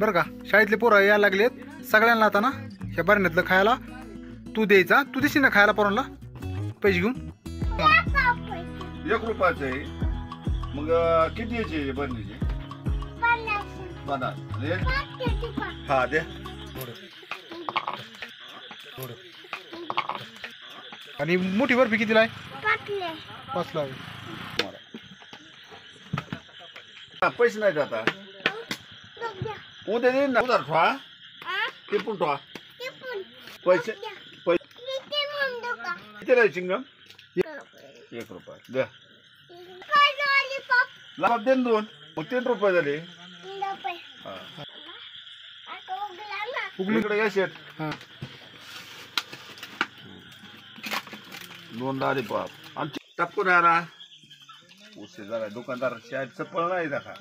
बरं का, शाळेतले पोरं यायला लागलेत सगळ्यांना आता ना ह्या बरण्यातलं खायला तू द्यायचा. तू देशील ना खायला पोरांना पैसे घेऊन? 1 रुपयाचं आहे. मग किती यायचे बरणीचे? 50. हा द्या. आणि मोठी बर्फी कितीला आहे? 5 ला आहे. पैसे नाही आता उद्या देईन ना. उधार ठेवा ते पण ठेवा. पैसे किती राहील चिंगम? 1 रुपया द्या. लाभ दे 2. मग 3 रुपये झाले. उघडीकडे या शेट. 2 दारी पाप आणि टपकून आला. उशीर झाला. दुकानदार शाळेत चप्पल नाही दाखा.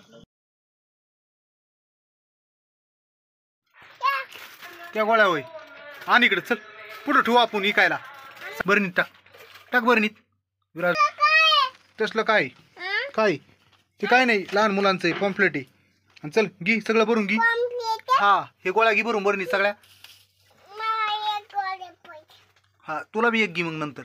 त्या गोळ्या होय आणि इकडे चल पुढे ठेवू आपण इकायला. बरणीत टाक. टाक बरणीत. विराज तसलं काय काय ते काय नाही, लहान मुलांचं आहे, पॉम्पलेट आहे. आणि चल घे सगळं भरून घे. हा हे गोळ्या घे भरून बरणीत सगळ्या. हा तुला बी एक घे मग नंतर.